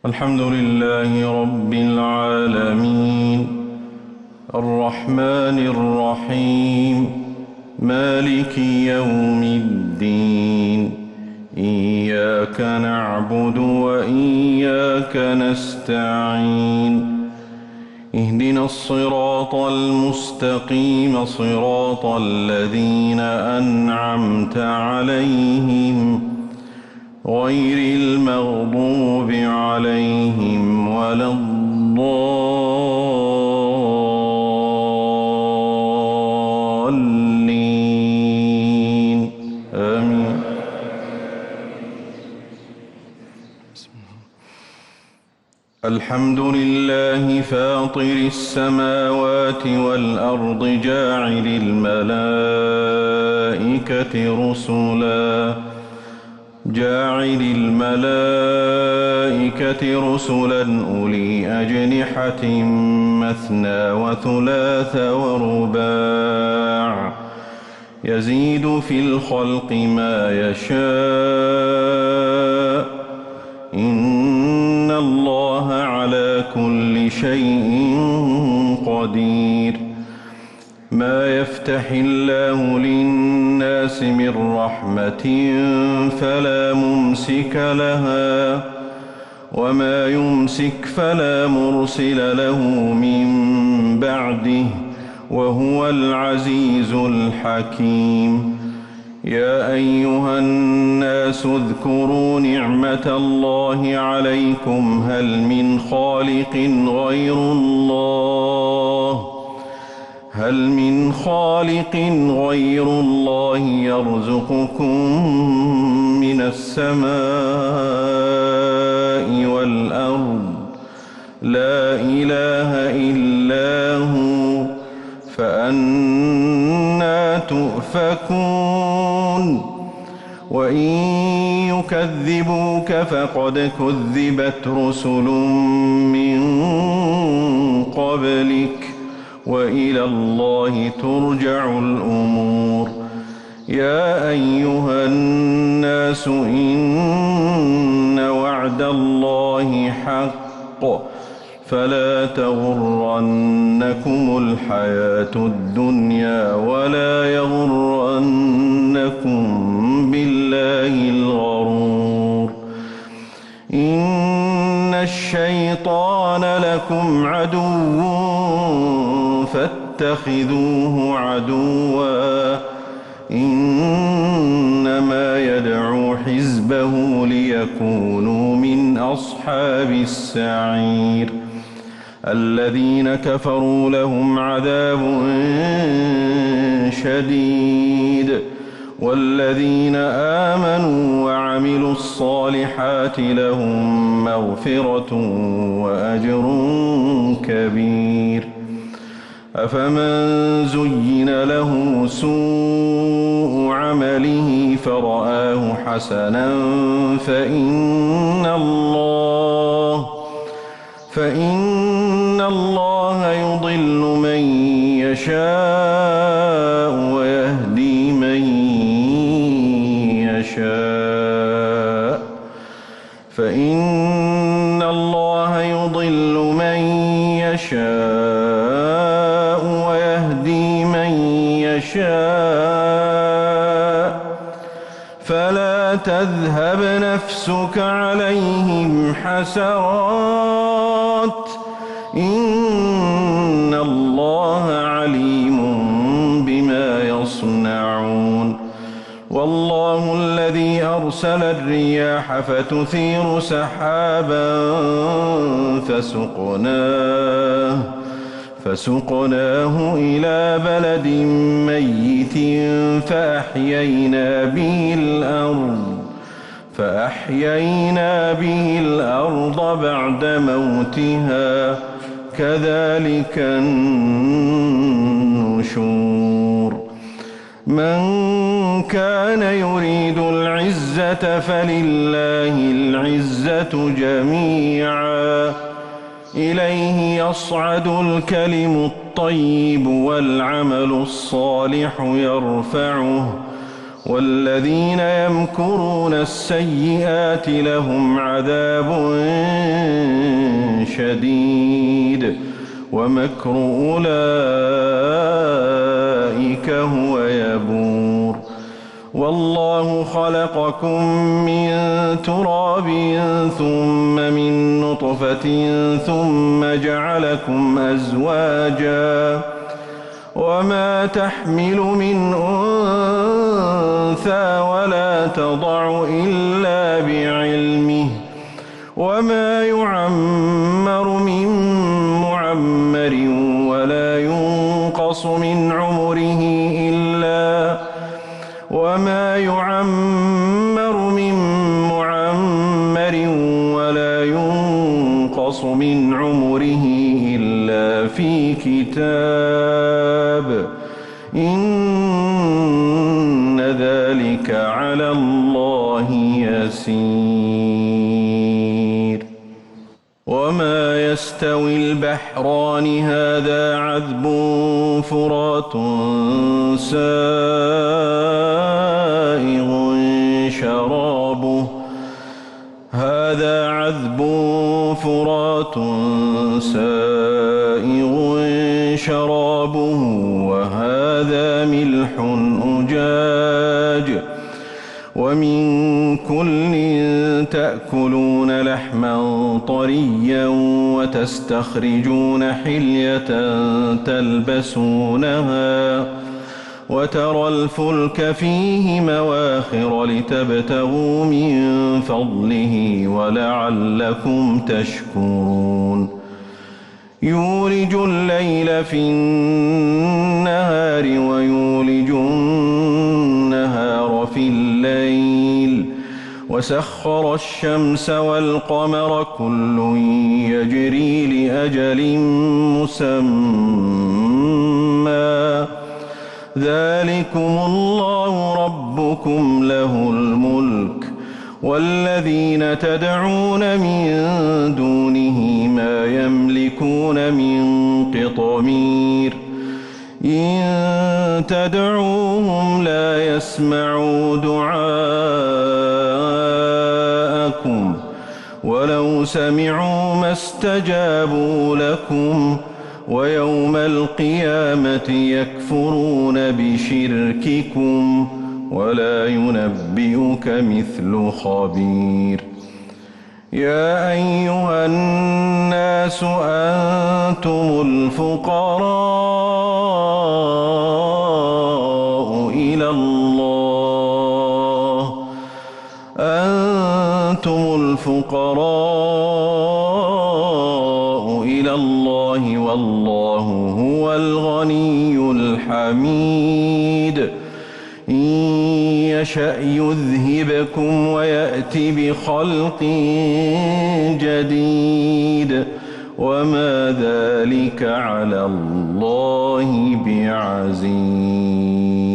الحمد لله رب العالمين الرحمن الرحيم مالك يوم الدين إياك نعبد وإياك نستعين اهدنا الصراط المستقيم صراط الذين أنعمت عليهم غير المغضوب عليهم ولا الضالين آمين. الحمد لله فاطر السماوات والأرض جاعل الملائكة رسلا أولي أجنحة مثنى وثلاث ورباع يزيد في الخلق ما يشاء إن الله على كل شيء قدير. ما يفتح الله للناس من رحمة فلا ممسك لها وما يمسك فلا مرسل له من بعده وهو العزيز الحكيم. يا أيها الناس اذكروا نعمة الله عليكم هل من خالق غير الله يرزقكم من السماء والأرض لا إله إلا هو فأنى تؤفكون. وإن يكذبوك فقد كذبت رسل من قبلك وإلى الله ترجع الأمور. يا أيها الناس إن وعد الله حق فلا تغرنكم الحياة الدنيا ولا يغرنكم بالله الغرور. إن الشيطان لكم عدو فاتخذوه عدوا إنما يدعو حزبه ليكونوا من أصحاب السعير. الذين كفروا لهم عذاب شديد والذين آمنوا وعملوا الصالحات لهم مغفرة وأجر كبير. أفمن زين له سوء عمله فرآه حسنا فإن الله يضل من يشاء ويهدي من يشاء فإن الله يضل من يشاء ويهدي من يشاء فلا تذهب نفسك عليهم حسرات إن الله عليم بما يصنعون. والله الذي أرسل الرياح فتثير سحابا فسقناه إلى بلد ميت فأحيينا به الأرض بعد موتها كذلك النشور. من كان يريد العزة فلله العزة جميعا إليه يصعد الكلم الطيب والعمل الصالح يرفعه والذين يمكرون السيئات لهم عذاب ومكر أولئك هو يبور والله خلقكم من تراب ثم من نطفة ثم جعلكم أزواجا وما تحمل من أنثى ولا تضع إلا بعلمه وما يعمر من معمر ولا ينقص من عمره إلا في كتاب إن ذلك على الله يسير وما يستوي البحران هذا عذب فرات سائغ شرابه وهذا ملح أجاج ومن كل تأكلون لحما طريا وتستخرجون حلية تلبسونها وترى الفلك فيه مواخر لتبتغوا من فضله ولعلكم تشكرون يولج الليل في النهار ويولج النهار في الليل وسخر الشمس والقمر كل يجري لأجل مسمى ذلكم الله ربكم له الملك والذين تدعون من دونه ما يملكون من قطمير إن تدعوهم لا يسمعوا دعاءكم ولو سمعوا ما استجابوا لكم ويوم القيامة يكفرون بشرككم ولا ينبئك مثل خبير يا أيها الناس أنتم الفقراء إلى الله والله هو الغني الحميد إن يشأ يذهبكم ويأت بخلق جديد وما ذلك على الله بعزيز